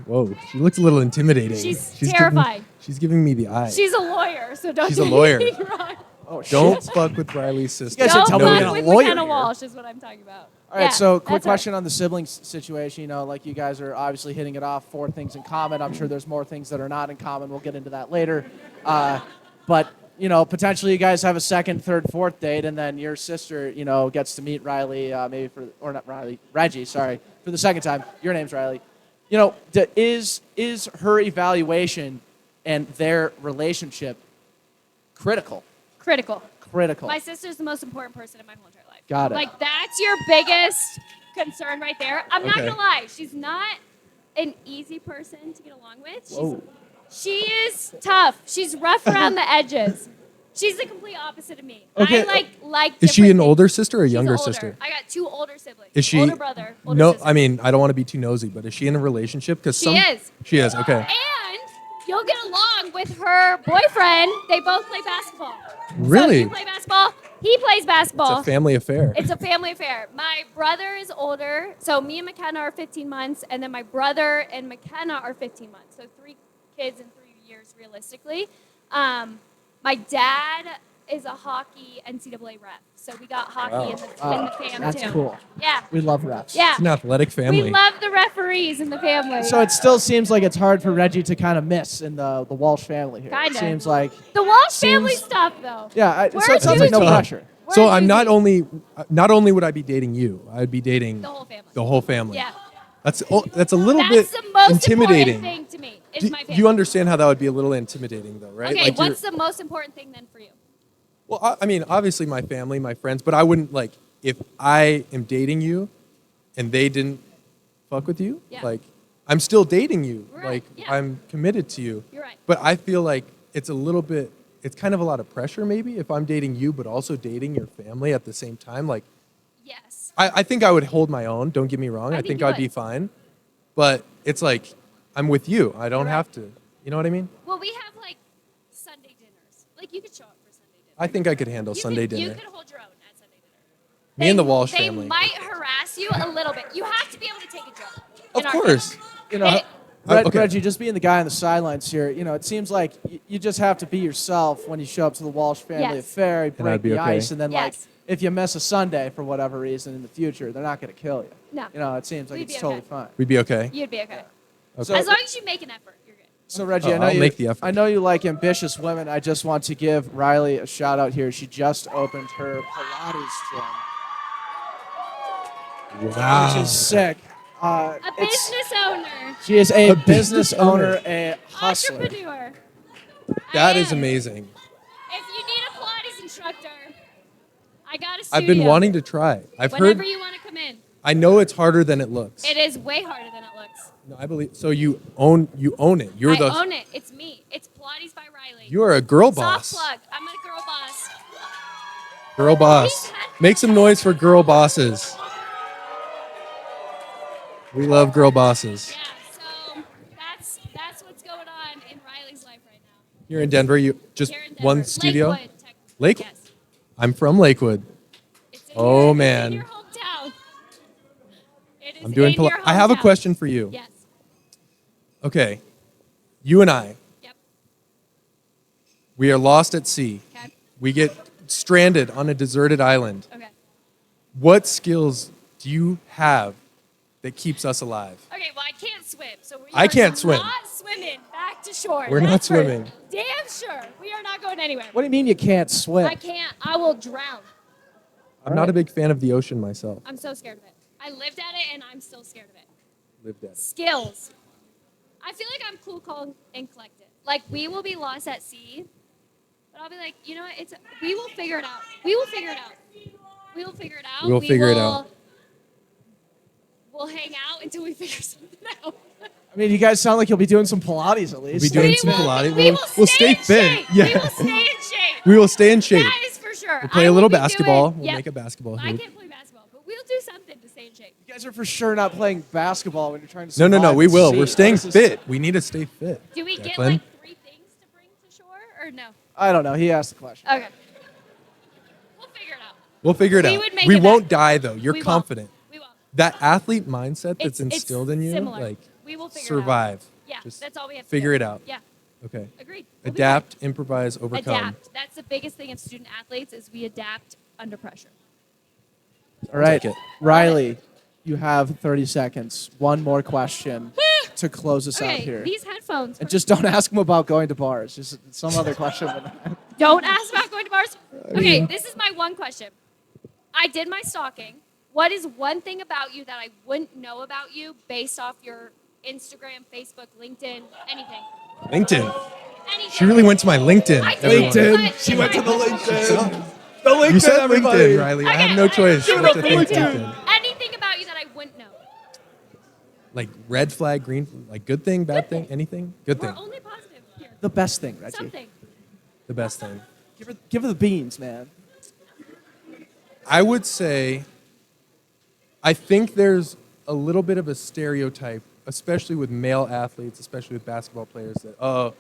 Whoa, she looks a little intimidating.
She's
giving-
terrifying.
she's giving me the eye.
She's a lawyer, so don't
She's a
get
lawyer.
me wrong.
Oh, shit.
Don't fuck with Riley's sister.
You guys should
Don't
tell me we
fuck
got a
with
lawyer
McKenna
here.
Walsh is what I'm talking about.
All right,
Yeah,
so quick
that's her.
question on the siblings situation. You know, like you guys are obviously hitting it off, 4 things in common. I'm sure there's more things that are not in common. We'll get into that later. But, you know, potentially you guys have a second, third, fourth date, and then your sister, you know, gets to meet Riley, maybe for, or not Riley, Reggie, sorry, for the second time. Your name's Riley. You know, is her evaluation and their relationship critical?
Critical.
Critical.
My sister's the most important person in my whole entire life.
Got it.
Like, that's your biggest concern right there. I'm not
Okay.
going to lie. She's not an easy person to get along with.
Whoa.
She is tough. She's rough around the edges. She's the complete opposite of me.
Okay.
I like
Is she
different
an
things.
older sister or a
She's
younger
older.
sister?
I got 2 older siblings.
Is she
older brother, older
No,
sister.
I mean, I don't want to be too nosy, but is she in a relationship? Because
She is.
She is. Okay.
And you'll get along with her boyfriend. They both play basketball. So
Really?
if you play basketball,
He plays basketball.
It's a family affair.
It's a family affair. My brother is older, so me and McKenna are 15 months, and then my brother and McKenna are 15 months. So 3 kids in 3 years, realistically. My dad is a hockey NCAA rep, so we got hockey in the fam
That's
too.
cool.
Yeah.
We love refs.
Yeah.
It's an athletic family.
We love the referees in the family.
So it still seems like it's hard for Reggie to kind of miss in the Walsh family here.
Kinda.
It seems like
the Walsh family stuff, though.
yeah.
We're
So it sounds like no
choosy.
pressure.
So
We're
I'm
choosy.
not only would I be dating you, I'd be dating
The whole family.
The whole family.
Yeah.
That's a little
That's
bit
the most
intimidating.
important thing to me. Is
Do
my family.
you understand how that would be a little intimidating, though, right?
Okay,
Like
what's the most important thing then for you?
well, I mean, obviously my family, my friends, but I wouldn't like if I am dating you, and they didn't fuck with you.
Yeah.
Like, I'm still dating you.
Right,
Like,
yeah.
I'm committed to you.
You're right.
But I feel like it's a little bit. It's kind of a lot of pressure, maybe, if I'm dating you, but also dating your family at the same time. Like,
Yes.
I think I would hold my own. Don't get me wrong.
I
I
think
think
you
I'd be
would.
fine. But it's like, I'm with you. I don't
Right.
have to. You know what I mean?
Well, we have like Sunday dinners. Like you could show up for Sunday dinner.
I think I could handle Sunday dinner.
You could hold your own at Sunday dinner.
Me and the Walsh
they
family.
might harass you a little bit. You have to be able to take a joke.
Of
in our
course.
family.
You know,
Hey,
Okay.
Reggie, just being the guy on the sidelines here, you know, it seems like you just have to be yourself when you show up to the Walsh family
Yes.
affair, you
I'd
break
be
the
okay.
ice, and then like
Yes.
if you miss a Sunday for whatever reason in the future, they're not going to kill you.
No.
You know, it seems like
We'd
it's
be
totally
okay.
fine.
We'd be okay.
You'd be okay.
So,
As long as you make an effort, you're good.
so Reggie, I know
I'll
you.
make the effort.
I know you like ambitious women. I just want to give Riley a shout out here. She just opened her Pilates gym,
Wow.
which is sick.
A business owner.
She is a,
A
business
business
owner,
owner.
a hustler.
Entrepreneur.
That
I
is
am.
amazing.
If you need a Pilates instructor, I got a studio.
I've been wanting to try. I've
Whenever
heard.
you want to come in.
I know it's harder than it looks.
It is way harder than it looks.
No, I believe. So you own it. You're
I
the.
own it. It's me. It's Pilates by Riley.
You are a girl
Soft
boss.
plug. I'm a girl boss.
Girl boss. Make some noise for girl bosses. We love girl bosses.
Yeah, so that's what's going on in Riley's life right now.
You're in Denver. You just
Here in Denver.
one studio.
Lakewood, technically.
Lake.
Yes.
I'm from Lakewood.
It's in
Oh,
your,
man.
It's in your hometown. It is
I'm doing.
in your
I have a
hometown.
question for you.
Yes.
Okay. You and I.
Yep.
We are lost at sea.
Okay.
We get stranded on a deserted island.
Okay.
What skills do you have that keeps us alive?
Okay. Well, I can't swim, so we
I
are
can't swim.
Not swimming back to shore.
We're not
That's for
swimming.
Damn sure. We are not going anywhere.
What do you mean you can't swim?
I can't. I will drown.
I'm not a big fan of the ocean myself.
I'm so scared of it. I lived at it, and I'm still scared of it.
Lived at.
Skills. I feel like I'm cool, calm, and collected. Like, we will be lost at sea, but I'll be like, you know what? We will figure it out. We will figure it out. We will figure it out.
We'll figure it out.
We'll hang out until we figure something out.
I mean, you guys sound like you'll be doing some Pilates at
We'll
least.
be doing
We
some
will-
Pilates.
we will
We'll
stay
stay
in
fit.
shape.
Yeah.
We will stay in shape.
We will stay in shape.
That is for sure.
We'll play
I
a
will
little
be
basketball.
doing-
We'll make a basketball
I
hoop.
can't play basketball, but we'll do something to stay in shape.
You guys are for sure not playing basketball when you're trying to
No,
survive
we
at
will.
sea.
We're staying
This is-
fit. We need to stay fit.
Do we get
Declan?
like 3 things to bring to shore, or no?
I don't know. He asked the question.
Okay. We'll figure it out.
We'll figure it
We
out.
would make
We
it
won't
back.
die though. You're
We won't.
confident.
We won't.
That athlete mindset that's
It's
instilled in you,
similar.
like
We will figure
survive.
it out. Yeah,
Just
that's all we have to
figure
do.
it out.
Yeah,
Okay.
agreed. We'll be
Adapt, improvise,
fine.
overcome.
Adapt. That's the biggest thing in student athletes is we adapt under pressure.
All right,
Take it.
Riley, you have 30 seconds. One more question to close us out
Okay,
here.
these headphones.
And just don't ask him about going to bars. Just some other question.
Don't ask about going to bars. Okay, this is my one question. I did my stalking. What is one thing about you that I wouldn't know about you based off your Instagram, Facebook, LinkedIn, anything?
LinkedIn.
Anything.
She really went to my LinkedIn.
I did.
everyone.
But
She
in
went
my-
to the LinkedIn.
You said LinkedIn, Riley. I
Okay,
have no choice
do
but to
it.
think LinkedIn.
Anything about you that I wouldn't know.
Like red flag, green, like good thing, bad thing, anything? Good
We're
thing.
only positive here.
The best thing, Reggie.
Something.
The best thing.
Give her the beans, man.
I would say, I think there's a little bit of a stereotype, especially with male athletes, especially with basketball players, that, oh,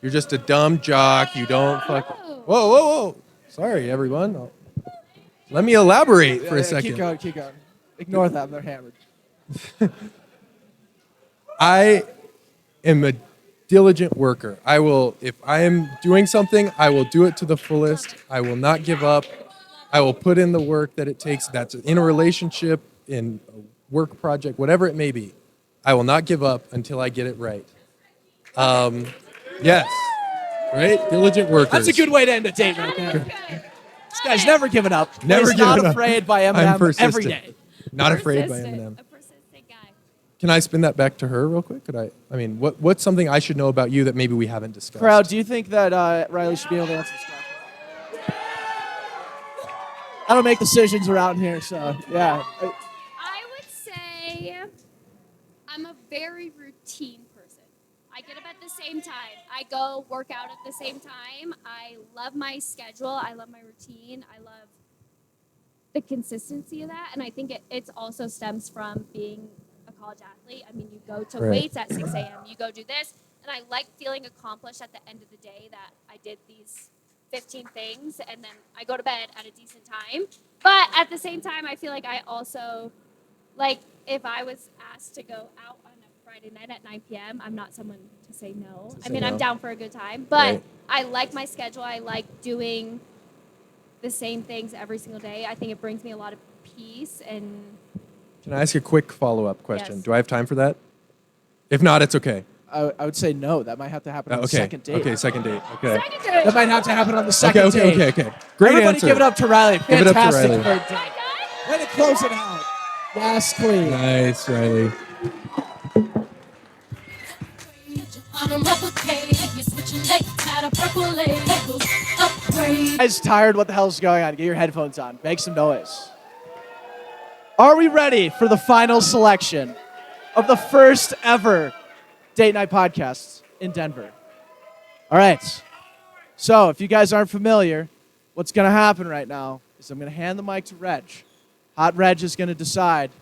you're just a dumb jock, you don't fuck.
Oh.
Whoa. Sorry, everyone. Let me elaborate for a second.
Keep going, keep going. Ignore them, they're hammered.
I am a diligent worker. I will, if I am doing something, I will do it to the fullest. I will not give up. I will put in the work that it takes. That's in a relationship, in a work project, whatever it may be. I will not give up until I get it right. Yes. Right? Diligent workers.
That's a good way to end a date right there. This guy's never given up.
Never
He's
given
not
up.
afraid by
I'm
Eminem
persistent.
every day.
Not afraid by Eminem. Can I spin that back to her real quick? I mean, what's something I should know about you that maybe we haven't discussed?
Crowd, do you think that Riley should be able to answer this question? I don't make decisions around here, so yeah.
I would say I'm a very routine person. I get up at the same time. I go work out at the same time. I love my schedule. I love my routine. I love the consistency of that. And I think it also stems from being a college athlete. I mean, you go to weights at 6 a.m. You go do this. And I like feeling accomplished at the end of the day that I did these 15 things, and then I go to bed at a decent time. But at the same time, I feel like I also, like, if I was asked to go out on a Friday night at 9 p.m., I'm not someone to say no. I mean, I'm down for a good time, but I like my schedule. I like doing the same things every single day. I think it brings me a lot of peace. And
Can I ask you a quick follow-up question?
Yes.
Do I have time for that? If not, it's okay.
I would say no. That might have to happen on the second date.
Okay, second date. Okay.
That might have to happen on the second date.
Okay. Great
Everybody
answer.
give it up to Riley.
Give it up to
Fantastic
Riley.
third date. Way to close it out. Yes, queen.
Nice, Riley.
Guys, tired? What the hell is going on? Get your headphones on. Make some noise. Are we ready for the final selection of the first ever date night podcast in Denver? All right. So if you guys aren't familiar, what's going to happen right now is I'm going to hand the mic to Reg. Hot Reg is going to decide.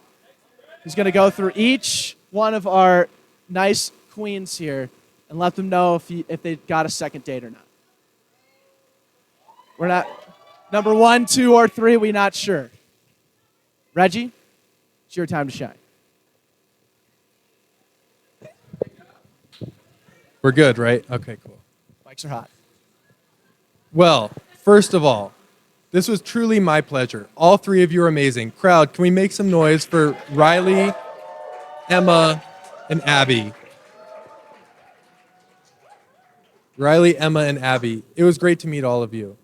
He's going to go through each one of our nice queens here and let them know if they got a second date or not. We're not number 1, 2, or 3. We're not sure. Reggie, it's your time to shine.
We're good, right? Okay, cool.
Mics are hot.
Well, first of all, this was truly my pleasure. All three of you are amazing. Crowd, can we make some noise for Riley, Emma, and Abby? Riley, Emma, and Abby. It was great to meet all of you.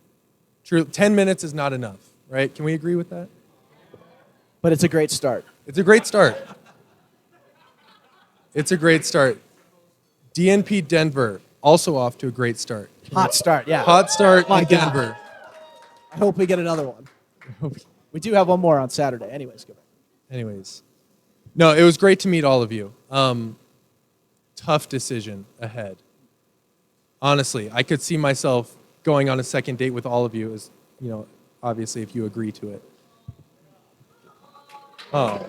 True, 10 minutes is not enough, right? Can we agree with that?
But it's a great start.
It's a great start. It's a great start. DNP Denver, also off to a great start.
Hot start, yeah.
Hot start
My
in
God.
Denver.
I hope we get another one. We do have one more on Saturday. Anyways, go back.
Anyways. No, it was great to meet all of you. Tough decision ahead. Honestly, I could see myself going on a second date with all of you, as you know, obviously if you agree to it. Oh.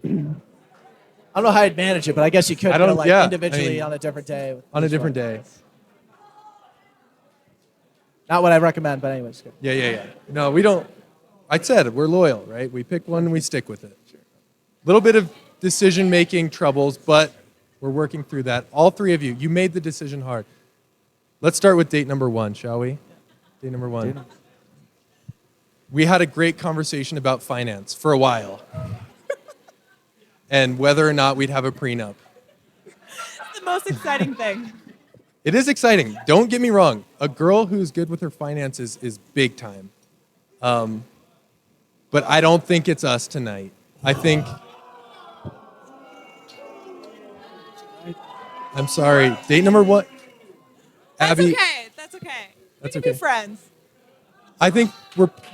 I don't know how I'd manage it, but I guess you could individually on a different day.
On a different day.
Not what I recommend, but anyways. Good.
Yeah. No, we don't. I said we're loyal, right? We pick one and we stick with it. Little bit of decision-making troubles, but we're working through that. All three of you, you made the decision hard. Let's start with date number 1, shall we? Date number 1. We had a great conversation about finance for a while. And whether or not we'd have a prenup.
It's the most exciting thing.
It is exciting. Don't get me wrong. A girl who's good with her finances is big time. But I don't think it's us tonight. I think... I'm sorry. Date number 1. Abby.
That's okay.
That's
We can
okay.
be friends.
I think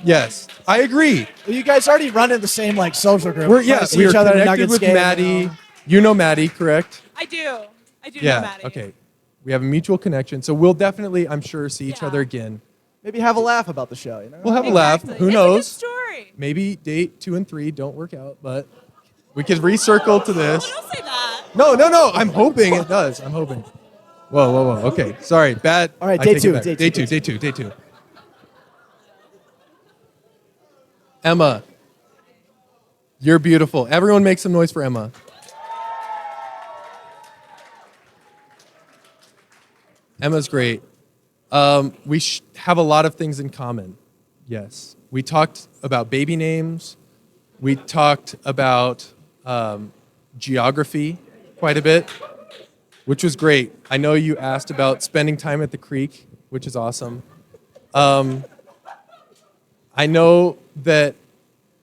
yes. I agree.
Well, you guys already run in the same social group.
We're
See each other at
connected
Nuggets
with
game,
Maddie. You know Maddie, correct?
I do know
Yeah.
Maddie.
Okay. We have a mutual connection, so we'll definitely, I'm sure, see each other again.
Maybe have a laugh about the show. You know?
We'll have a laugh. Who knows?
It's a good story.
Maybe date 2 and 3 don't work out, but we could recircle to this.
Don't say that.
No. I'm hoping it does. I'm hoping. Whoa. Okay. Sorry. Bad.
All right,
I
day
take it
two,
back.
day
Day
two,
two. Emma, you're beautiful. Everyone make some noise for Emma. Emma's great. We have a lot of things in common. Yes. We talked about baby names. We talked about geography quite a bit, which was great. I know you asked about spending time at the creek, which is awesome. I know that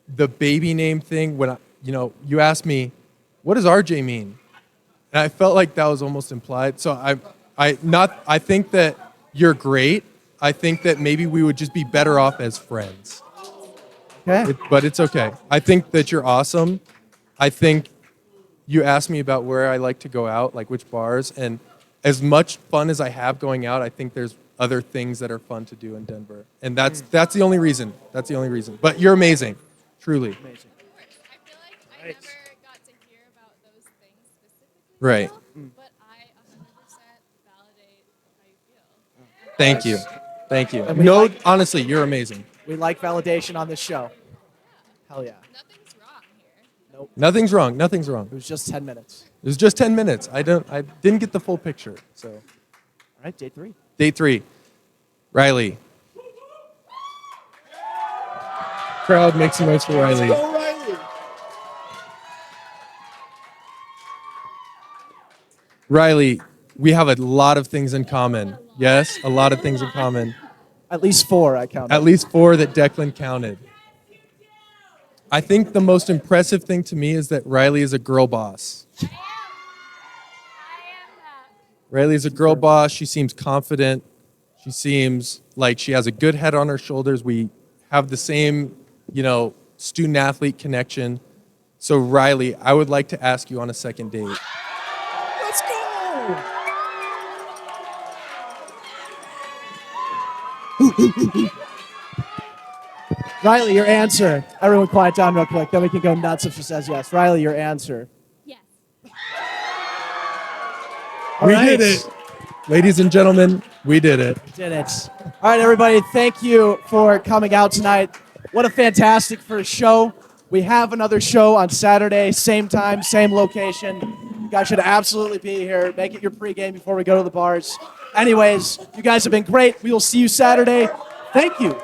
the baby name thing, when you asked me, what does RJ mean? And I felt like that was almost implied. So I think that you're great. I think that maybe we would just be better off as friends.
Okay.
But it's okay. I think that you're awesome. I think you asked me about where I like to go out, like which bars, and as much fun as I have going out, I think there's other things that are fun to do in Denver. And that's the only reason. That's the only reason. But you're amazing. Truly.
Amazing.
I feel like I never got to hear about those things specifically.
Right.
But I 100% validate how you feel.
Thank you. Thank you.
And we
No,
like-
honestly, you're amazing.
We like validation on this show. Hell yeah.
Nothing's wrong here.
Nothing's wrong. Nothing's wrong.
It was just 10 minutes.
It was just 10 minutes. I didn't get the full picture. So,
All right, day 3.
day 3. Riley. Crowd, make some noise for Riley. Riley, we have a lot of things in common. Yes, a lot of things in common.
At least 4, I counted.
At least 4 that Declan counted. I think the most impressive thing to me is that Riley is a girl boss.
I am that.
Riley is a girl boss. She seems confident. She seems like she has a good head on her shoulders. We have the same, student-athlete connection. So, Riley, I would like to ask you on a second date.
Let's go! Riley, your answer. Everyone quiet down real quick. Then we can go nuts if she says yes. Riley, your answer.
Yes.
All
We
right.
did it. Ladies and gentlemen, we did it.
Did it. All right, everybody. Thank you for coming out tonight. What a fantastic first show. We have another show on Saturday, same time, same location. You guys should absolutely be here. Make it your pregame before we go to the bars. Anyways, you guys have been great. We will see you Saturday. Thank you.